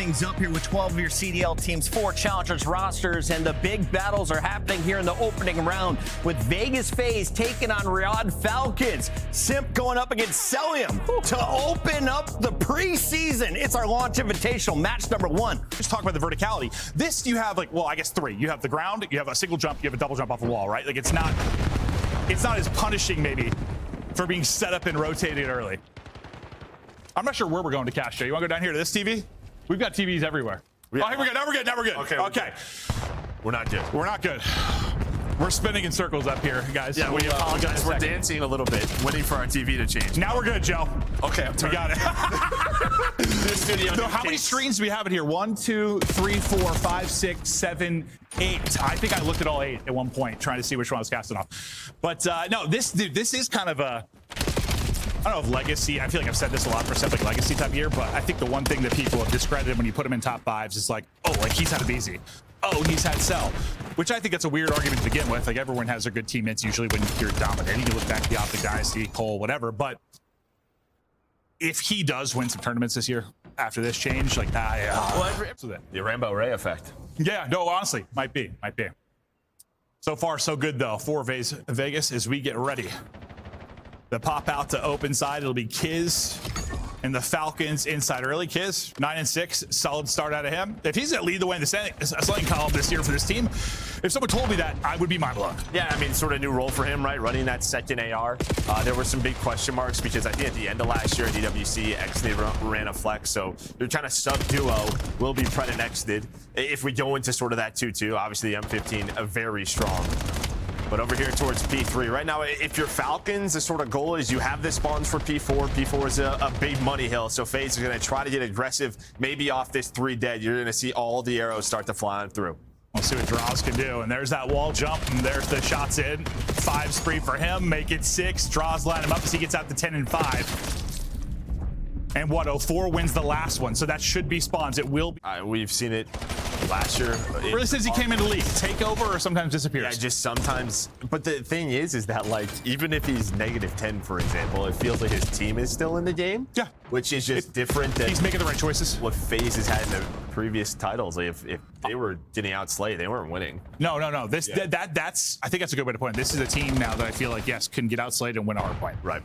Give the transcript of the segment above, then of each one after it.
things up here with 12 of your CDL teams, 4 challengers rosters, and the big battles are happening here in the opening round with Vegas Faze taking on Riyadh Falcons. Simp going up against Celium to open up the preseason. It's our launch invitational, match number 1. Just talk about the verticality. This you have like, well, I guess 3. You have the ground, you have a single jump, you have a double jump off a wall, right? Like it's not as punishing maybe for being set up and rotated early. I'm not sure where we're going to cash, Jay. You want to go down here to this TV? We've got TVs everywhere. Oh, here we go. Now we're good. Now we're good. Okay. We're not good. We're not good. We're spinning in circles up here, guys. Yeah, we apologize. We're dancing a little bit, waiting for our TV to change. Now we're good, Joe. Okay, we got it. This video. So how many screens do we have in here? 1, 2, 3, 4, 5, 6, 7, 8. I think I looked at all 8 at one point, trying to see which one I was casting off. But no, this is kind of a, I don't know if legacy. I feel like I've said this a lot for stuff like legacy type year, but I think the one thing that people have discredited when you put him in top 5s is like, oh, like he's had a BZ. Oh, he's had Cell, which I think that's a weird argument to begin with. Like everyone has their good teammates usually when you're dominating. You look back at the Optic Dynasty, Cole, whatever. But if he does win some tournaments this year after this change, like the Rambo Ray effect. Yeah, no, honestly, might be. So far, so good though for Vegas as we get ready. The pop out to open side, it'll be Kiz and the Falcons inside early. Kiz, 9-6, solid start out of him. If he's gonna lead the way in the selling column this year for this team, if someone told me that, I would be mind blown. Yeah, I mean, sort of new role for him, right? Running that second AR. There were some big question marks because I think at the end of last year at DWC, Xnid ran a flex, so they're trying to sub-duo will be Pred and Xnid. If we go into sort of that 2-2, obviously the M15 very strong. But over here towards P3, right now, if you're Falcons, the sort of goal is you have the spawns for P4. P4 is a big money hill, so Faze is going to try to get aggressive. Maybe off this 3 dead, you're going to see all the arrows start to fly on through. We'll see what Draws can do. And there's that wall jump, and there's the shots in. 5 spree for him, make it 6. Draws line him up as he gets out to 10 and 5. And what, 04 wins the last one, so that should be spawns. It will be. We've seen it last year. Really since he came into the league. Takeover or sometimes disappears? Yeah, just sometimes. But the thing is that like, even if he's -10, for example, it feels like his team is still in the game. Yeah. Which is just different than he's making the right choices. What Faze has had in the previous titles. Like if they were getting outslayed, they weren't winning. No. This that's I think that's a good way to put it. This is a team now that I feel like, yes, can get outslayed and win a hard point. Right.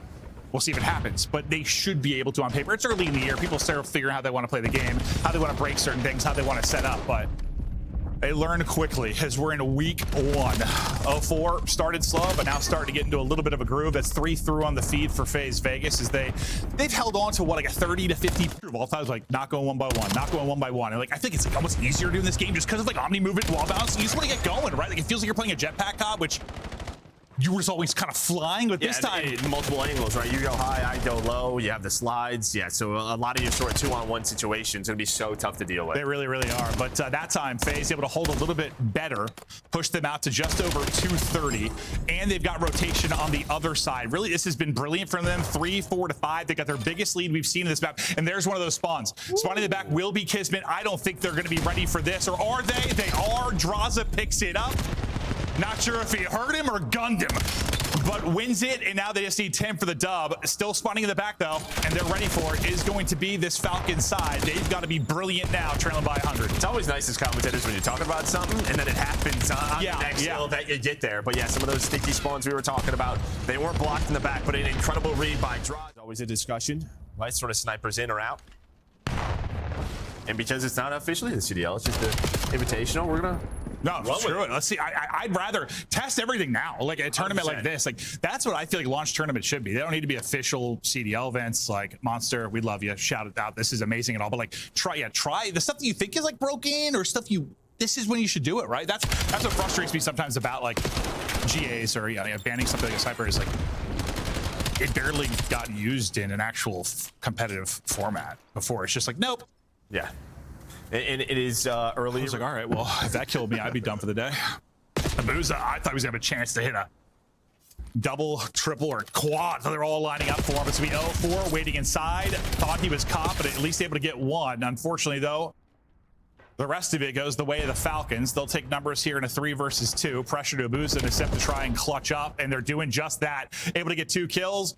We'll see if it happens, but they should be able to on paper. It's early in the year. People start figuring out how they want to play the game, how they want to break certain things, how they want to set up, but they learn quickly as we're in week 1. 04 started slow, but now starting to get into a little bit of a groove. That's 3 through on the feed for Faze Vegas as they've held on to what, like a 30 to 50 of all times, like not going one by one. And like, I think it's like almost easier doing this game just because of like omni movement, wall bounce. You just want to get going, right? Like it feels like you're playing a jetpack cop, which you were always kind of flying, but this time multiple angles, right? You go high, I go low. You have the slides, yeah. So a lot of your sort of 2-on-1 situations are gonna be so tough to deal with. They really are. But that time, Faze able to hold a little bit better, push them out to just over 230, and they've got rotation on the other side. Really, this has been brilliant for them. 3, 4 to 5. They got their biggest lead we've seen in this map, and there's one of those spawns. Spawning in the back will be Kismet. I don't think they're gonna be ready for this, or are they? They are. Draza picks it up. Not sure if he hurt him or gunned him, but wins it, and now they just need 10 for the dub. Still spawning in the back, though, and they're ready for it. Is going to be this Falcon side. They've got to be brilliant now, trailing by 100. It's always nice as commentators when you're talking about something, and then it happens on the next hill that you get there. But yeah, some of those sticky spawns we were talking about, they weren't blocked in the back, but an incredible read by Draw. Always a discussion, right? Sort of snipers in or out. And because it's not officially the CDL, it's just an invitational, we're going to... No, screw it. Let's see. I'd rather test everything now. Like a tournament 100%. Like this, like that's what I feel like launch tournament should be. They don't need to be official CDL events. Like Monster, we love you. Shout it out. This is amazing and all. But like try the stuff that you think is like broken or stuff you. This is when you should do it, right? That's what frustrates me sometimes about like GAs or banning something like a sniper is like it barely got used in an actual competitive format before. It's just like nope. Yeah. And it is early. I was like, all right, well, if that killed me, I'd be done for the day. Abuzah, I thought he was gonna have a chance to hit a double, triple, or quad. So they're all lining up for him. It's gonna be 0-4, waiting inside. Thought he was confident, at least able to get one. Unfortunately, though, the rest of it goes the way of the Falcons. They'll take numbers here in a 3 versus 2. Pressure to Abuzah and Simp to try and clutch up, and they're doing just that. Able to get 2 kills.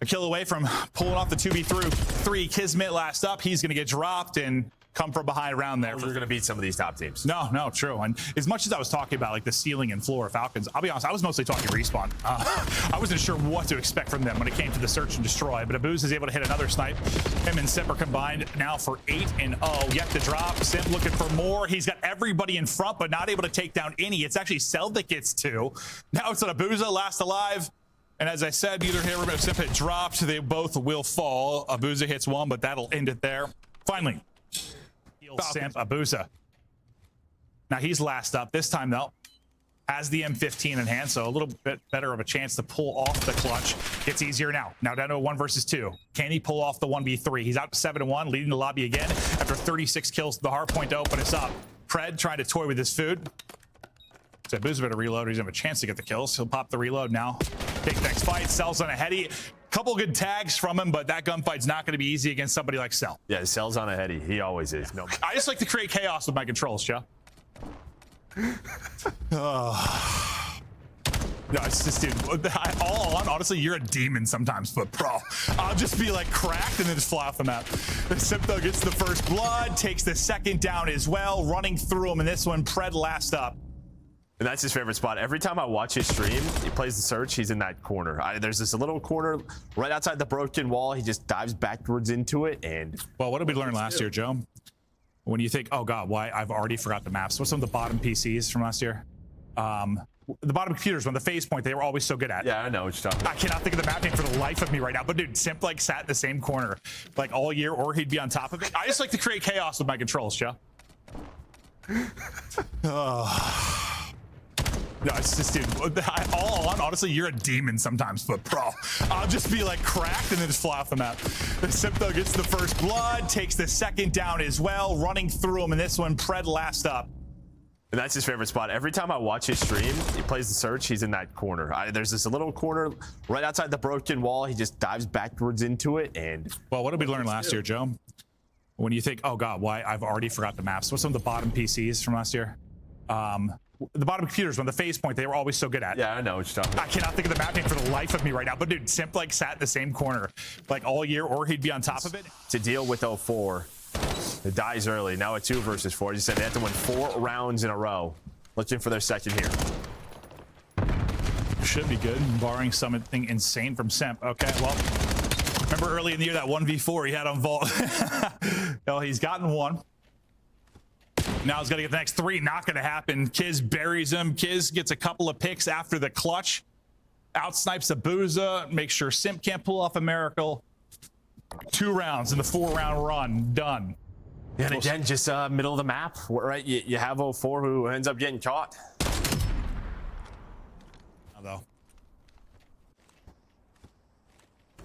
A kill away from pulling off the 2v3. Kismet last up. He's gonna get dropped, and come from behind around there. We're going to beat some of these top teams. No, true. And as much as I was talking about like the ceiling and floor of Falcons, I'll be honest, I was mostly talking respawn. I wasn't sure what to expect from them when it came to the search and destroy, but Abuzah is able to hit another snipe. Him and Simp are combined now for 8-0. Yet to drop. Simp looking for more. He's got everybody in front, but not able to take down any. It's actually Cell that gets 2. Now it's on Abuzah, last alive. And as I said, neither him or Simp had dropped. They both will fall. Abuzah hits 1, but that'll end it there. Finally, Simp, Abuzah. Now he's last up. This time, though, has the M15 in hand, so a little bit better of a chance to pull off the clutch. Gets easier now. Now down to a 1 versus 2. Can he pull off the 1v3? He's out to 7-1, leading the lobby again after 36 kills. The hard point to open us up. Pred trying to toy with his food. So Abuzah better reload. He's gonna have a chance to get the kills. He'll pop the reload now. Take the next fight. Cell's on a heady. Couple good tags from him, but that gunfight's not going to be easy against somebody like Cell. Yeah, Cell's on a heady. He always is. No. I just like to create chaos with my controls, Joe. No, it's just, dude, all on, honestly, you're a demon sometimes, but bro, I'll just be like cracked and then just fly off the map. Simp, though, gets the first blood, takes the second down as well, running through him in this one. Pred last up. And that's his favorite spot. Every time I watch his stream, he plays the search, he's in that corner. There's this little corner right outside the broken wall. He just dives backwards into it. And well, what did we learn last year, Joe? When you think, oh God, why? I've already forgot the maps. What's some of the bottom PCs from last year? The bottom computers, when the phase point, they were always so good at. Yeah, I know what you're talking about. I cannot think of the map name for the life of me right now. But dude, Simp like sat in the same corner like all year, or he'd be on top of it. I just like to create chaos with my controls, Joe. No, it's just, dude, all on, honestly, you're a demon sometimes, but bro, I'll just be like cracked and then just fly off the map. Simp, though, gets the first blood, takes the second down as well, running through him in this one. Pred last up. And that's his favorite spot. Every time I watch his stream, he plays the search, he's in that corner. There's this little corner right outside the broken wall. He just dives backwards into it. And well, what did we learn last year, Joe? When you think, oh God, why? I've already forgot the maps. What's some of the bottom PCs from last year? The bottom computers, when the phase point, they were always so good at. Yeah, I know what you're talking about. I cannot think of the map name for the life of me right now. But dude, Simp like sat in the same corner like all year, or he'd be on top of it. To deal with 04, it dies early. Now a 2 versus 4. You said they have to win 4 rounds in a row. Looking for their second here. Should be good, barring something insane from Simp. Okay, well, remember early in the year that 1v4 he had on Vault? Well, he's gotten 1. Now he's got to get the next 3. Not going to happen. Kiz buries him. Kiz gets a couple of picks after the clutch. Outsnipes Abuzah. Make sure Simp can't pull off a miracle. 2 rounds in the 4-round run. Done. Yeah, and again, just middle of the map, right? You have 04 who ends up getting caught. Although.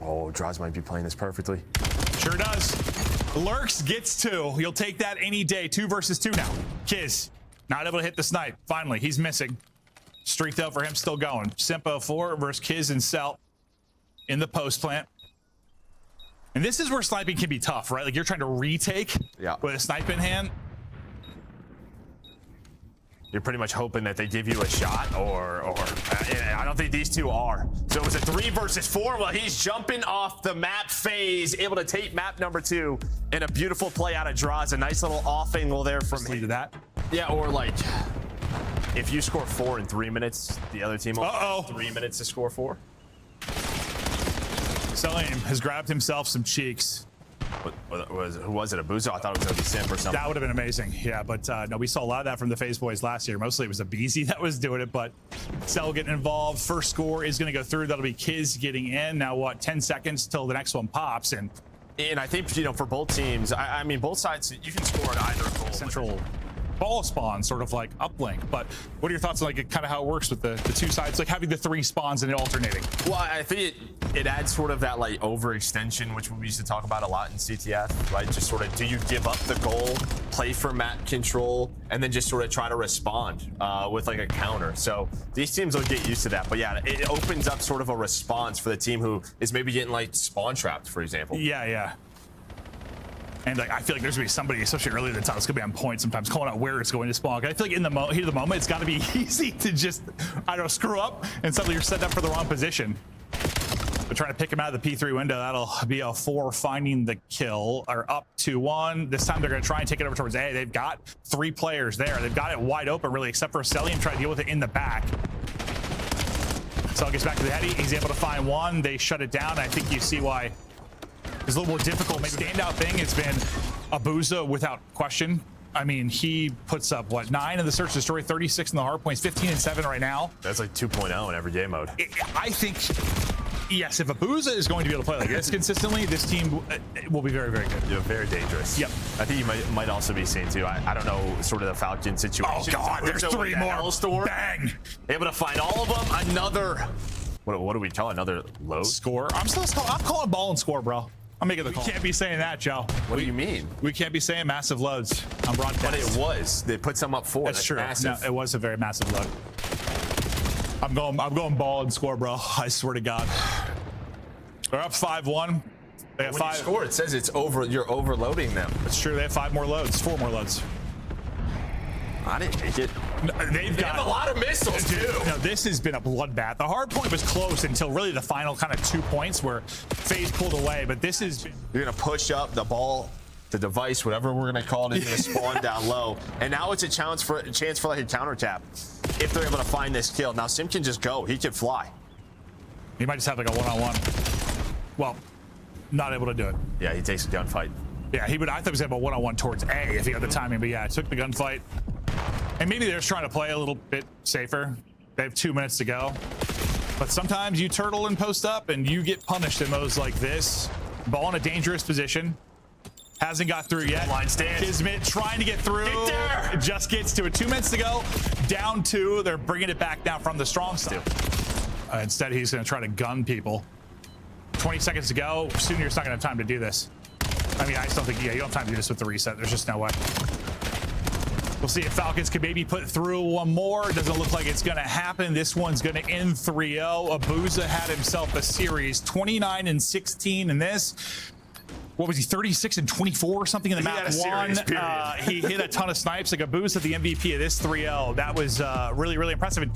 Oh, Draws might be playing this perfectly. Sure does. Lurks gets 2. You'll take that any day. 2 versus 2 now. Kiz not able to hit the snipe. Finally, he's missing. Streaked out for him, still going. Simp 04 versus Kiz and Cell in the post plant. And this is where sniping can be tough, right? Like you're trying to retake with a snipe in hand. You're pretty much hoping that they give you a shot, or I don't think these two are. So it was a 3 versus 4. Well, he's jumping off the map. Faze able to take map number 2, and a beautiful play out of Draws. A nice little off angle there from him. To that. Yeah, or like if you score 4 in 3 minutes, the other team will have 3 minutes to score 4. Selim has grabbed himself some cheeks. Who was it? Abuzah? I thought it was going to be Simp or something. That would have been amazing. Yeah, but no, we saw a lot of that from the Faze boys last year. Mostly it was Abuzah that was doing it, but Cell getting involved. First score is going to go through. That'll be Kiz getting in. Now, what, 10 seconds till the next one pops. And I think, you know, for both teams, I mean, both sides, you can score at either goal. Central ball spawn, sort of like uplink. But what are your thoughts on like kind of how it works with the 2 sides, like having the 3 spawns and it alternating? Well, I think it adds sort of that like overextension, which we used to talk about a lot in CTF, right? Just sort of, do you give up the goal, play for map control, and then just sort of try to respond with like a counter? So these teams will get used to that. But yeah, it opens up sort of a response for the team who is maybe getting like spawn trapped, for example. Yeah. And like, I feel like there's gonna be somebody, especially early in the time, it's gonna be on point sometimes, calling out where it's going to spawn. I feel like in the heat of the moment, it's gotta be easy to just, I don't know, screw up, and suddenly you're set up for the wrong position. But but trying to pick him out of the P3 window. That'll be a 4 finding the kill, or up 2-1. This time they're going to try and take it over towards A. They've got 3 players there. They've got it wide open, really, except for Celium trying to deal with it in the back. So it gets back to the heady. He's able to find one. They shut it down. I think you see why it's a little more difficult. Maybe the standout thing has been Abuzah, without question. I mean, he puts up, what, 9 in the search and destroy, 36 in the hard points, 15 and 7 right now. That's like 2.0 in everyday mode. I think, yes, if Abuzah is going to be able to play like this consistently, this team will be very, very good. Yeah, very dangerous. Yep. I think you might also be seeing, too, I don't know, sort of the Falcon situation. Oh, God, there's 3 more. Storm. Bang. Able to find all of them. Another, what do we call another load? Score. I'm calling ball and score, bro. I'm making the call. We can't be saying that, Joe. What do you mean? We can't be saying massive loads on broadcast. But it was. They put some up 4. That's true. Massive. No, it was a very massive load. I'm going ball and score, bro. I swear to God. They're up 5-1. They have When 5. you score, it says it's over. You're overloading them. That's true. They have 5 more loads. 4 more loads. I didn't take it. They have a lot of missiles, too. No, this has been a bloodbath. The hard point was close until really the final kind of 2 points where Faze pulled away, but this is... You're going to push up the ball, the device, whatever we're going to call it, is going to spawn down low. And now it's a chance for like a counter tap if they're able to find this kill. Now, Simp can just go. He can fly. He might just have like a one-on-one. Well, not able to do it. Yeah, he takes a gunfight. Yeah, he would. I thought he was able to one-on-one towards A if he had the timing, but yeah, took the gunfight. And maybe they're just trying to play a little bit safer. They have 2 minutes to go. But sometimes you turtle and post up and you get punished in modes like this. Ball in a dangerous position. Hasn't got through yet. Line stand. Kismet trying to get through. Get there. It just gets to it. 2 minutes to go. Down 2. They're bringing it back down from the strong side. Instead, he's going to try to gun people. 20 seconds to go. Soonier's not going to have time to do this. I mean, I still think, yeah, you don't have time to do this with the reset. There's just no way. We'll see if Falcons can maybe put through one more. Doesn't look like it's going to happen. This one's going to end 3-0. Abuzah had himself a series, 29 and 16 in this. What was he, 36 and 24 or something in the map one? He hit a ton of snipes. Like Abuzah, the MVP of this 3-0. That was really, really impressive. And